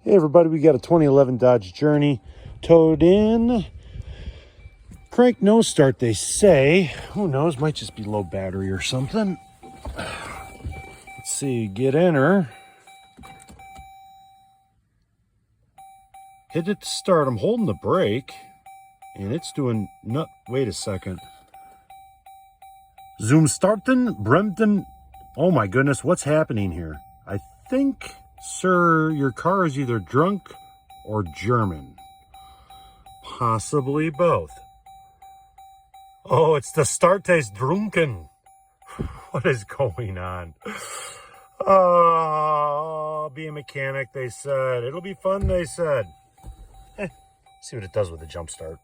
Hey everybody, we got a 2011 Dodge Journey towed in. Crank no start, they say. Who knows, might just be low battery or something. Let's see, get in her. Hit it to start, I'm holding the brake. And it's doing, no, wait a second. Zoom starten, Bremden. Oh my goodness, what's happening here? I think, sir, your car is either drunk or German. Possibly both. Oh, it's the Startes drunken. What is going on? Oh, be a mechanic, they said. It'll be fun, they said. See what it does with the jump start.